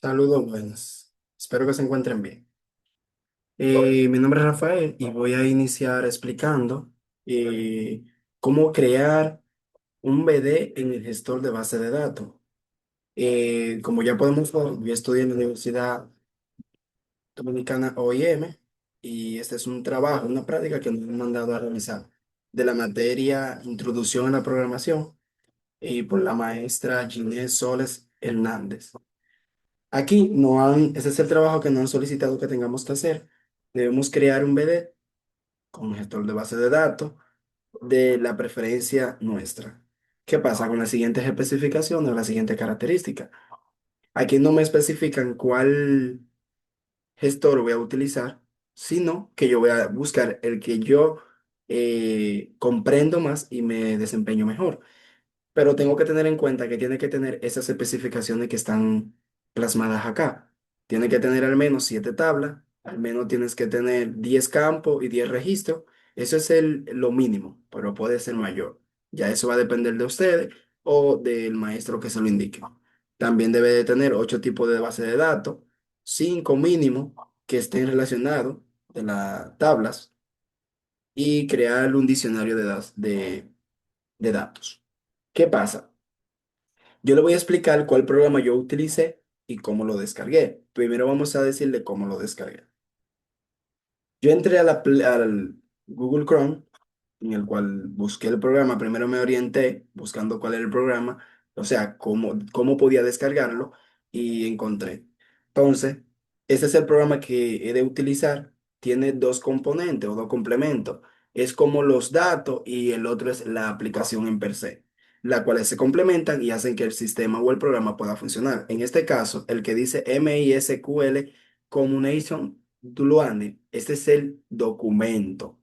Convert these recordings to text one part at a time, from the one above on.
Saludos, buenas. Espero que se encuentren bien. Mi nombre es Rafael y voy a iniciar explicando eh, cómo crear un BD en el gestor de base de datos. Como ya podemos ver, yo estudié en la Universidad Dominicana OIM y este es un trabajo, una práctica que nos han mandado a realizar de la materia Introducción a la Programación y por la maestra Ginés Soles Hernández. Aquí ese es el trabajo que nos han solicitado que tengamos que hacer. Debemos crear un BD con un gestor de base de datos de la preferencia nuestra. ¿Qué pasa con las siguientes especificaciones o las siguientes características? Aquí no me especifican cuál gestor voy a utilizar, sino que yo voy a buscar el que yo comprendo más y me desempeño mejor. Pero tengo que tener en cuenta que tiene que tener esas especificaciones que están plasmadas acá. Tiene que tener al menos 7 tablas, al menos tienes que tener 10 campos y 10 registros. Eso es lo mínimo, pero puede ser mayor. Ya eso va a depender de ustedes o del maestro que se lo indique. También debe de tener 8 tipos de base de datos, 5 mínimo que estén relacionados de las tablas y crear un diccionario de datos. ¿Qué pasa? Yo le voy a explicar cuál programa yo utilicé y cómo lo descargué. Primero vamos a decirle cómo lo descargué. Yo entré al Google Chrome, en el cual busqué el programa. Primero me orienté buscando cuál era el programa, o sea, cómo podía descargarlo y encontré. Entonces, ese es el programa que he de utilizar. Tiene dos componentes o dos complementos. Es como los datos y el otro es la aplicación en per se, las cuales se complementan y hacen que el sistema o el programa pueda funcionar. En este caso, el que dice MySQL Combination Duluane, este es el documento.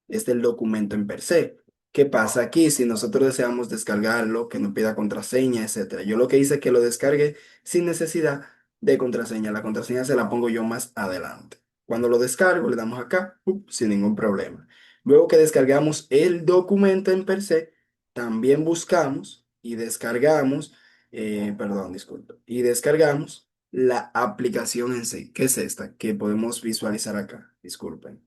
Este es el documento en per se. ¿Qué pasa aquí? Si nosotros deseamos descargarlo, que nos pida contraseña, etcétera. Yo lo que hice es que lo descargué sin necesidad de contraseña. La contraseña se la pongo yo más adelante. Cuando lo descargo, le damos acá, sin ningún problema. Luego que descargamos el documento en per se, también buscamos y descargamos, perdón, disculpe, y descargamos la aplicación en sí, que es esta, que podemos visualizar acá. Disculpen,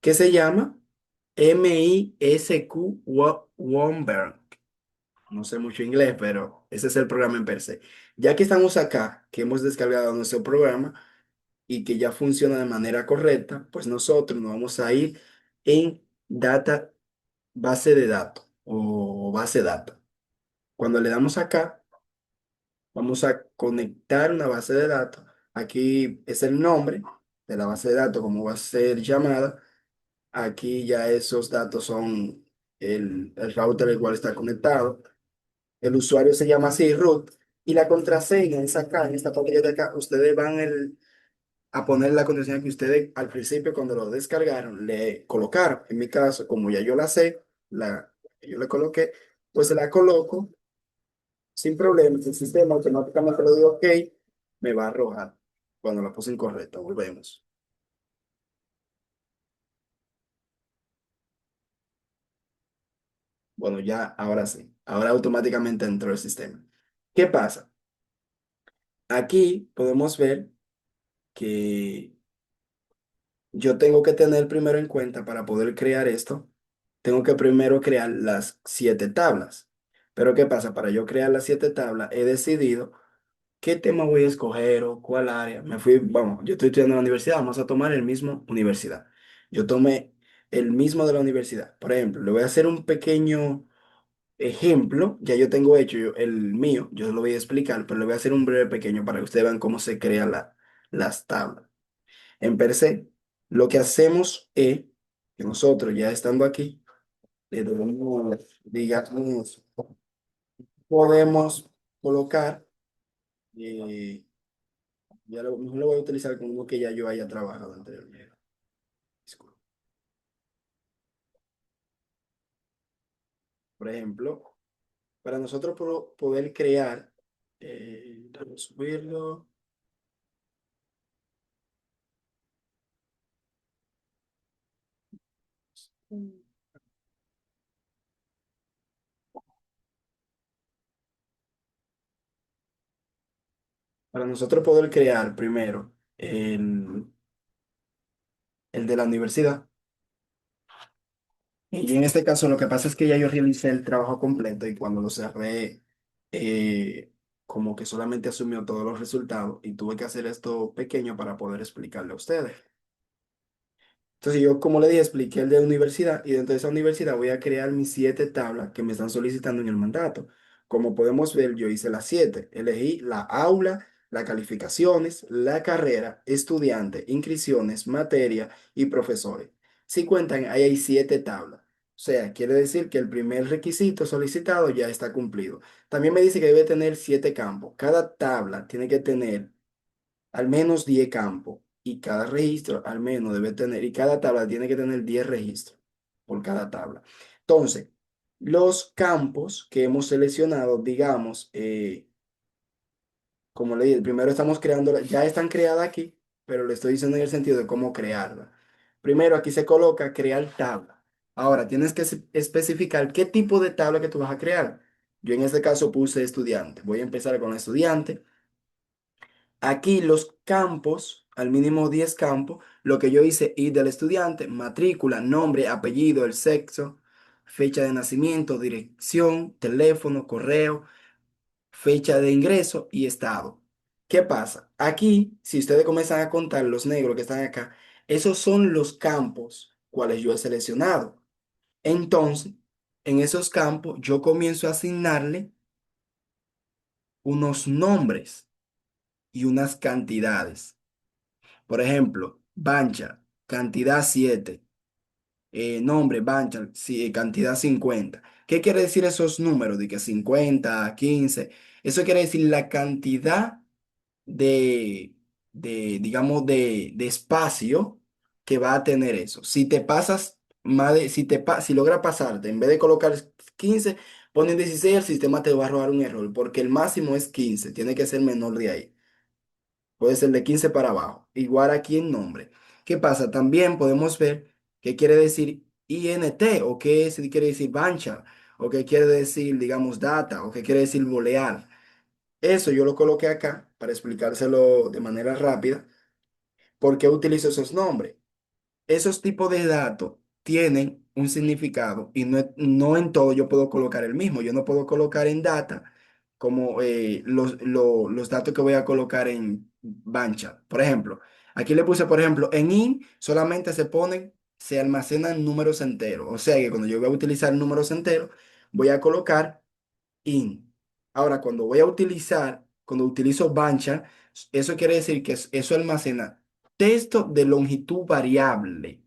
que se llama MISQ Womberg. No sé mucho inglés, pero ese es el programa en per se. Ya que estamos acá, que hemos descargado nuestro programa y que ya funciona de manera correcta, pues nosotros nos vamos a ir en data, base de datos o base data. Cuando le damos acá, vamos a conectar una base de datos. Aquí es el nombre de la base de datos, como va a ser llamada. Aquí ya esos datos son el router el cual está conectado. El usuario se llama así, root. Y la contraseña es acá, en esta pantalla de acá. Ustedes van a poner la contraseña que ustedes al principio cuando lo descargaron le colocaron. En mi caso, como ya yo la sé, yo le coloqué, pues se la coloco sin problemas. El sistema automáticamente le digo OK, me va a arrojar cuando la puse incorrecta. Volvemos. Bueno, ya, ahora sí. Ahora automáticamente entró el sistema. ¿Qué pasa? Aquí podemos ver que yo tengo que tener primero en cuenta para poder crear esto, tengo que primero crear las 7 tablas. Pero ¿qué pasa? Para yo crear las 7 tablas, he decidido qué tema voy a escoger o cuál área. Vamos, yo estoy estudiando en la universidad, vamos a tomar el mismo universidad. Yo tomé el mismo de la universidad. Por ejemplo, le voy a hacer un pequeño ejemplo, ya yo tengo hecho el mío, yo lo voy a explicar, pero le voy a hacer un breve pequeño para que ustedes vean cómo se crean las tablas. En per se, lo que hacemos es que nosotros ya estando aquí, le damos, digamos, podemos colocar, eh, mejor lo voy a utilizar con uno que ya yo haya trabajado anteriormente. Disculpe. Por ejemplo, para nosotros poder crear, déjame subirlo. Para nosotros poder crear primero el de la universidad, y en este caso lo que pasa es que ya yo realicé el trabajo completo y cuando lo cerré, eh, como que solamente asumió todos los resultados y tuve que hacer esto pequeño para poder explicarle a ustedes. Entonces yo, como le dije, expliqué el de universidad y dentro de esa universidad voy a crear mis 7 tablas que me están solicitando en el mandato. Como podemos ver, yo hice las 7. Elegí la aula, las calificaciones, la carrera, estudiante, inscripciones, materia y profesores. Si cuentan, ahí hay 7 tablas. O sea, quiere decir que el primer requisito solicitado ya está cumplido. También me dice que debe tener 7 campos. Cada tabla tiene que tener al menos 10 campos y cada registro al menos debe tener, y cada tabla tiene que tener 10 registros por cada tabla. Entonces, los campos que hemos seleccionado, digamos, como le dije, primero estamos creando, ya están creadas aquí, pero le estoy diciendo en el sentido de cómo crearla. Primero aquí se coloca crear tabla. Ahora, tienes que especificar qué tipo de tabla que tú vas a crear. Yo en este caso puse estudiante. Voy a empezar con estudiante. Aquí los campos, al mínimo 10 campos, lo que yo hice, ID del estudiante, matrícula, nombre, apellido, el sexo, fecha de nacimiento, dirección, teléfono, correo, fecha de ingreso y estado. ¿Qué pasa? Aquí, si ustedes comienzan a contar los negros que están acá, esos son los campos cuales yo he seleccionado. Entonces, en esos campos yo comienzo a asignarle unos nombres y unas cantidades. Por ejemplo, Bancha, cantidad 7, nombre, Bancha, cantidad 50. ¿Qué quiere decir esos números? De que 50, 15. Eso quiere decir la cantidad de, digamos, de espacio que va a tener eso. Si te pasas, si logra pasarte, en vez de colocar 15, ponen 16, el sistema te va a arrojar un error, porque el máximo es 15, tiene que ser menor de ahí. Puede ser de 15 para abajo. Igual aquí en nombre. ¿Qué pasa? También podemos ver qué quiere decir INT o quiere decir bancha o qué quiere decir, digamos, data o qué quiere decir bolear. Eso yo lo coloqué acá para explicárselo de manera rápida. ¿Por qué utilizo esos nombres? Esos tipos de datos tienen un significado y no en todo yo puedo colocar el mismo. Yo no puedo colocar en data como los datos que voy a colocar en Bancha. Por ejemplo, aquí le puse, por ejemplo, en IN solamente se almacenan números enteros. O sea que cuando yo voy a utilizar números enteros, voy a colocar IN. Ahora, cuando utilizo Bancha, eso quiere decir que eso almacena texto de longitud variable.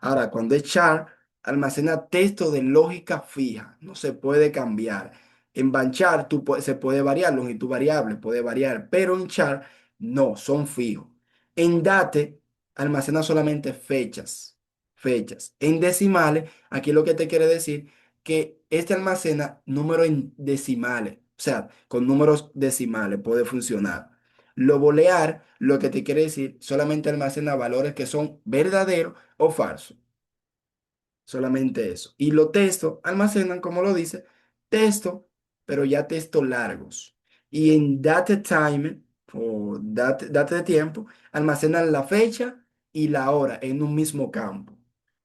Ahora, cuando es char, almacena texto de lógica fija, no se puede cambiar. En Banchar se puede variar, longitud variable, puede variar, pero en char no, son fijos. En date almacena solamente fechas. En decimales, aquí lo que te quiere decir que este almacena números en decimales, o sea, con números decimales puede funcionar. Lo boolear, lo que te quiere decir, solamente almacena valores que son verdaderos o falso. Solamente eso. Y los textos almacenan, como lo dice, texto, pero ya textos largos. Y en date time o date de tiempo, almacenan la fecha y la hora en un mismo campo.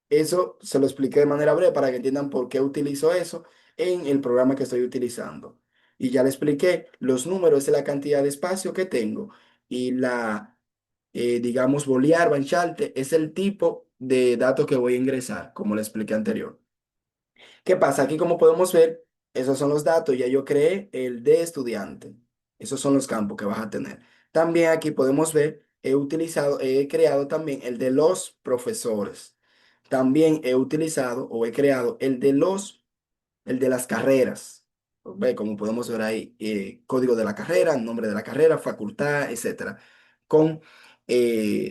Eso se lo expliqué de manera breve para que entiendan por qué utilizo eso en el programa que estoy utilizando. Y ya le expliqué, los números es la cantidad de espacio que tengo y digamos, Boolear, Bancharte, es el tipo de datos que voy a ingresar, como le expliqué anterior. ¿Qué pasa? Aquí, como podemos ver, esos son los datos. Ya yo creé el de estudiante. Esos son los campos que vas a tener. También aquí podemos ver, he creado también el de los profesores. También he utilizado o he creado el de las carreras. Ve, como podemos ver ahí, código de la carrera, nombre de la carrera, facultad, etcétera, con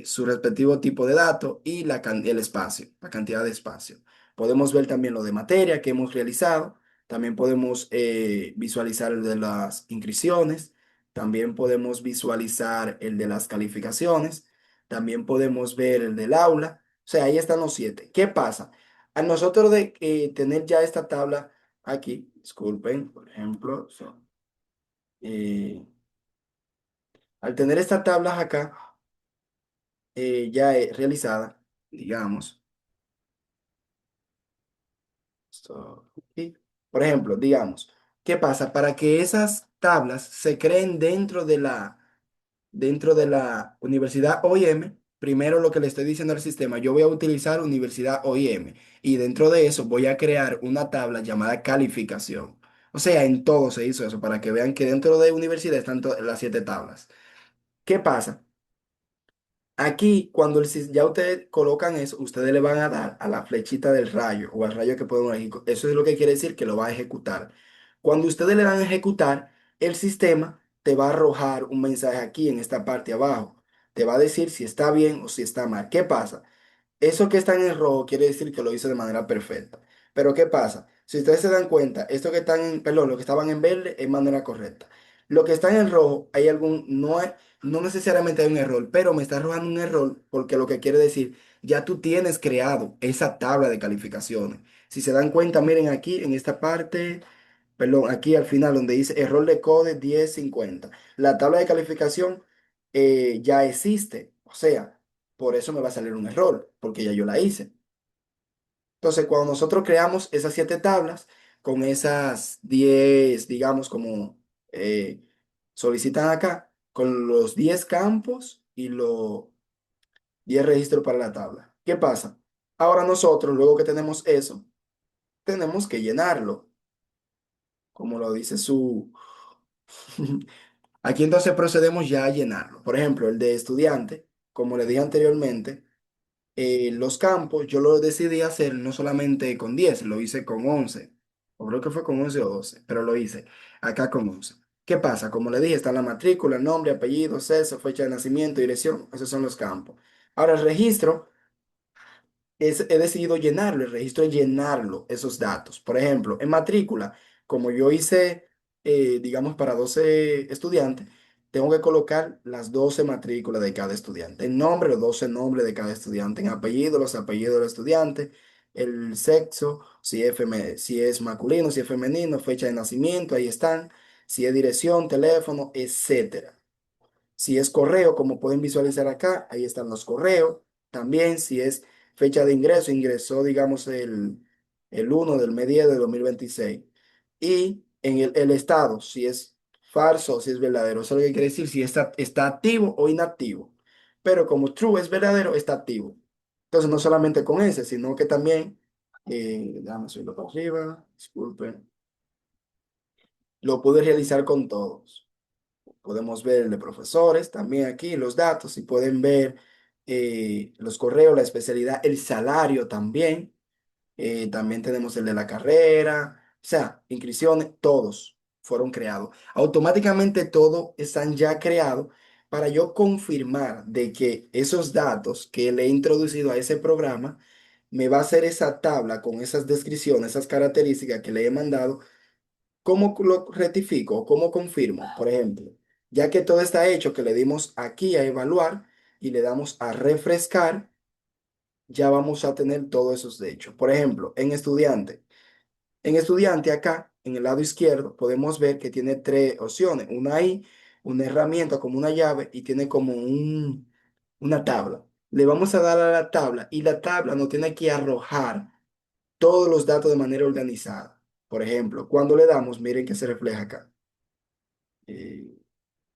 su respectivo tipo de datos y el espacio, la cantidad de espacio. Podemos ver también lo de materia que hemos realizado. También podemos visualizar el de las inscripciones. También podemos visualizar el de las calificaciones. También podemos ver el del aula. O sea, ahí están los 7. ¿Qué pasa? A nosotros de tener ya esta tabla aquí, disculpen, por ejemplo, eh, Al tener estas tablas acá ya realizada, digamos, esto aquí. Por ejemplo, digamos, ¿qué pasa? Para que esas tablas se creen dentro de la universidad OIM, primero lo que le estoy diciendo al sistema, yo voy a utilizar universidad OIM y dentro de eso voy a crear una tabla llamada calificación. O sea, en todo se hizo eso, para que vean que dentro de universidad están las 7 tablas. ¿Qué pasa? Aquí, cuando ya ustedes colocan eso, ustedes le van a dar a la flechita del rayo o al rayo que pueden ejecutar. Eso es lo que quiere decir que lo va a ejecutar. Cuando ustedes le dan a ejecutar, el sistema te va a arrojar un mensaje aquí en esta parte abajo. Te va a decir si está bien o si está mal. ¿Qué pasa? Eso que está en rojo quiere decir que lo hizo de manera perfecta. Pero ¿qué pasa? Si ustedes se dan cuenta, esto que están perdón, lo que estaban en verde es manera correcta. Lo que está en rojo, hay algún, no necesariamente hay un error, pero me está arrojando un error porque lo que quiere decir, ya tú tienes creado esa tabla de calificaciones. Si se dan cuenta, miren aquí en esta parte, perdón, aquí al final donde dice error de code 1050. La tabla de calificación ya existe. O sea, por eso me va a salir un error, porque ya yo la hice. Entonces, cuando nosotros creamos esas 7 tablas, con esas 10 digamos, como eh, solicitan acá, con los 10 campos y los 10 registros para la tabla. ¿Qué pasa? Ahora nosotros, luego que tenemos eso, tenemos que llenarlo, como lo dice su... Aquí entonces procedemos ya a llenarlo. Por ejemplo, el de estudiante, como le dije anteriormente, los campos yo lo decidí hacer no solamente con 10 lo hice con 11 o creo que fue con 11 o 12 pero lo hice acá con 11. ¿Qué pasa? Como le dije, está la matrícula, nombre, apellido, sexo, fecha de nacimiento, dirección, esos son los campos. Ahora el registro he decidido llenarlo, el registro es llenarlo, esos datos. Por ejemplo, en matrícula, como yo hice, digamos, para 12 estudiantes, tengo que colocar las 12 matrículas de cada estudiante. En nombre, los 12 nombres de cada estudiante. En apellido, los apellidos del estudiante. El sexo, si es masculino, si es femenino, fecha de nacimiento, ahí están. Si es dirección, teléfono, etcétera. Si es correo, como pueden visualizar acá, ahí están los correos. También si es fecha de ingreso, ingresó, digamos, el 1 del mes 10 de 2026. Y en el estado, si es falso o si es verdadero. Eso es lo que quiere decir si está activo o inactivo. Pero como true es verdadero, está activo. Entonces, no solamente con ese, sino que también, déjame subirlo para arriba, disculpen, lo pude realizar con todos. Podemos ver el de profesores, también aquí los datos, y pueden ver los correos, la especialidad, el salario también. También tenemos el de la carrera, o sea, inscripciones, todos fueron creados. Automáticamente todos están ya creados para yo confirmar de que esos datos que le he introducido a ese programa me va a hacer esa tabla con esas descripciones, esas características que le he mandado. ¿Cómo lo rectifico? ¿Cómo confirmo? Por ejemplo, ya que todo está hecho, que le dimos aquí a evaluar y le damos a refrescar, ya vamos a tener todos esos hechos. Por ejemplo, en estudiante acá, en el lado izquierdo, podemos ver que tiene 3 opciones. Una ahí, una herramienta como una llave y tiene como una tabla. Le vamos a dar a la tabla y la tabla nos tiene que arrojar todos los datos de manera organizada. Por ejemplo, cuando le damos, miren que se refleja acá. Eh,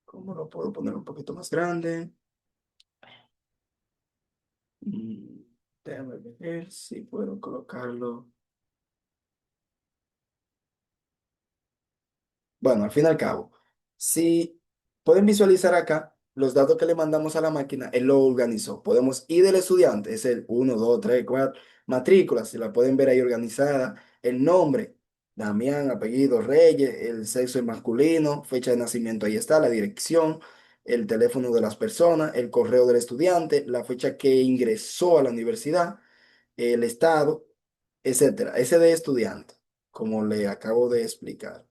¿Cómo lo puedo poner un poquito más grande? Mm, Déjame ver si puedo colocarlo. Bueno, al fin y al cabo, si pueden visualizar acá los datos que le mandamos a la máquina, él lo organizó. Podemos ir del estudiante, es el 1, 2, 3, 4 matrícula, si la pueden ver ahí organizada, el nombre, Damián, apellido Reyes, el sexo es masculino, fecha de nacimiento, ahí está, la dirección, el teléfono de las personas, el correo del estudiante, la fecha que ingresó a la universidad, el estado, etcétera. Ese de estudiante, como le acabo de explicar.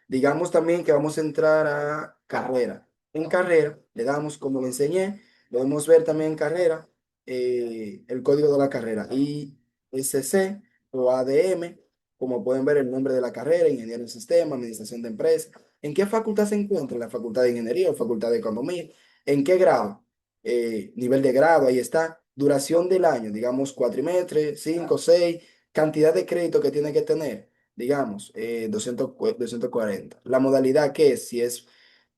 Digamos también que vamos a entrar a carrera. En carrera, le damos, como le enseñé, podemos ver también en carrera el código de la carrera, ISC o ADM. como pueden ver, el nombre de la carrera, ingeniero en sistema, administración de empresas. ¿En qué facultad se encuentra? En la facultad de ingeniería o facultad de economía. ¿En qué grado? Nivel de grado, ahí está. Duración del año, digamos, cuatrimestre, 5, 6. Cantidad de crédito que tiene que tener, digamos, 240. La modalidad que es, si es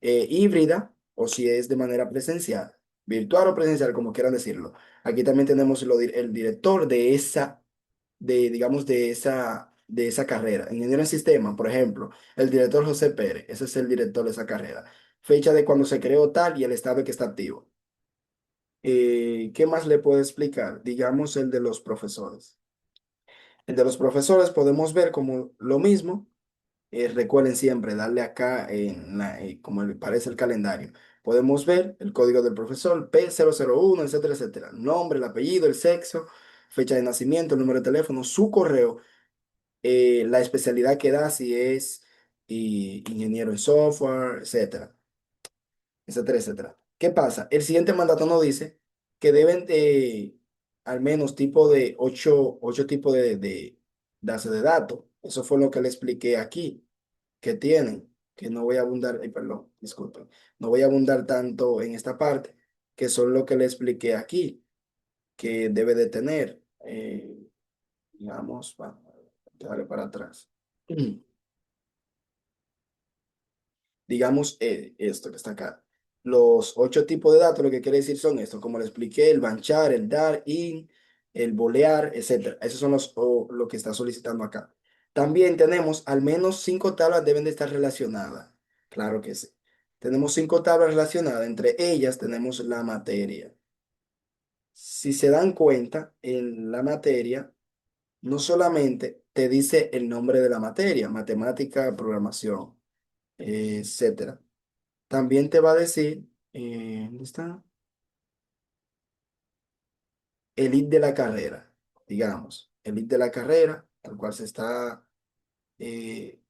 híbrida o si es de manera presencial, virtual o presencial, como quieran decirlo. Aquí también tenemos el director de esa, digamos, de esa carrera. Ingeniero en sistema, por ejemplo, el director José Pérez, ese es el director de esa carrera. Fecha de cuando se creó tal y el estado que está activo. ¿Qué más le puedo explicar? Digamos el de los profesores. El de los profesores podemos ver como lo mismo. Recuerden siempre darle acá como parece el calendario. Podemos ver el código del profesor P001, etcétera, etcétera. Nombre, el apellido, el sexo, fecha de nacimiento, el número de teléfono, su correo, la especialidad que da, si es ingeniero en software, etcétera, etcétera, etcétera. ¿Qué pasa? El siguiente mandato nos dice que deben de al menos tipo de ocho tipos de base de datos. Eso fue lo que le expliqué aquí que tienen, que no voy a abundar, ay, perdón, disculpen, no voy a abundar tanto en esta parte, que son lo que le expliqué aquí, que debe de tener, digamos, vamos a darle para atrás. Digamos, esto que está acá. Los 8 tipos de datos, lo que quiere decir son esto, como le expliqué, el banchar, el dar, in, el bolear, etcétera. Esos son lo que está solicitando acá. También tenemos al menos 5 tablas deben de estar relacionadas. Claro que sí. Tenemos 5 tablas relacionadas. Entre ellas tenemos la materia. Si se dan cuenta, en la materia no solamente te dice el nombre de la materia, matemática, programación, etcétera. También te va a decir, ¿dónde está? El ID de la carrera, digamos, el ID de la carrera, al cual eh,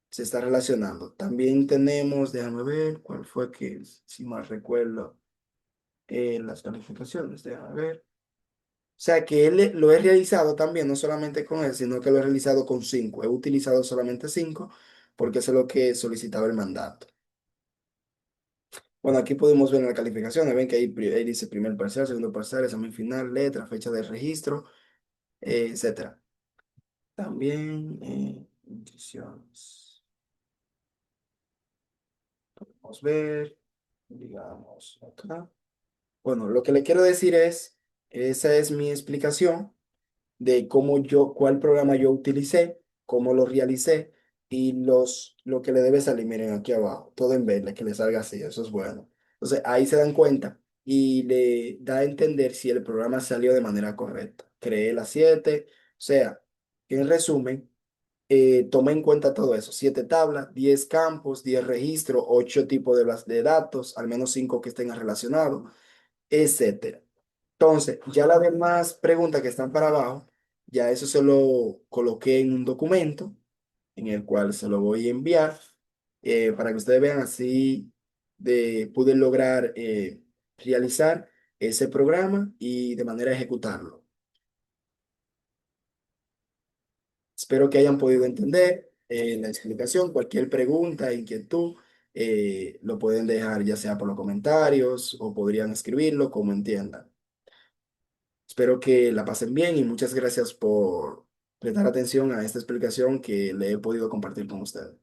se está relacionando. También tenemos, déjame ver, cuál fue que, si mal recuerdo, las calificaciones, déjame ver. O sea que lo he realizado también, no solamente con él, sino que lo he realizado con 5. He utilizado solamente 5 porque eso es lo que solicitaba el mandato. Bueno, aquí podemos ver en las calificaciones, ven que ahí dice primer parcial, segundo parcial, examen final, letra, fecha de registro, etcétera. También nutriciones. Vamos a ver, digamos, acá. Bueno, lo que le quiero decir es, esa es mi explicación de cuál programa yo utilicé, cómo lo realicé y lo que le debe salir. Miren aquí abajo, todo en verde, que le salga así, eso es bueno. Entonces ahí se dan cuenta y le da a entender si el programa salió de manera correcta. Creé las 7, o sea, en resumen, toma en cuenta todo eso: 7 tablas, 10 campos, 10 registros, 8 tipos de datos, al menos 5 que estén relacionados, etcétera. Entonces, ya las demás preguntas que están para abajo, ya eso se lo coloqué en un documento en el cual se lo voy a enviar, para que ustedes vean así pude lograr realizar ese programa y de manera ejecutarlo. Espero que hayan podido entender la explicación. Cualquier pregunta, inquietud, lo pueden dejar ya sea por los comentarios o podrían escribirlo como entiendan. Espero que la pasen bien y muchas gracias por prestar atención a esta explicación que le he podido compartir con ustedes.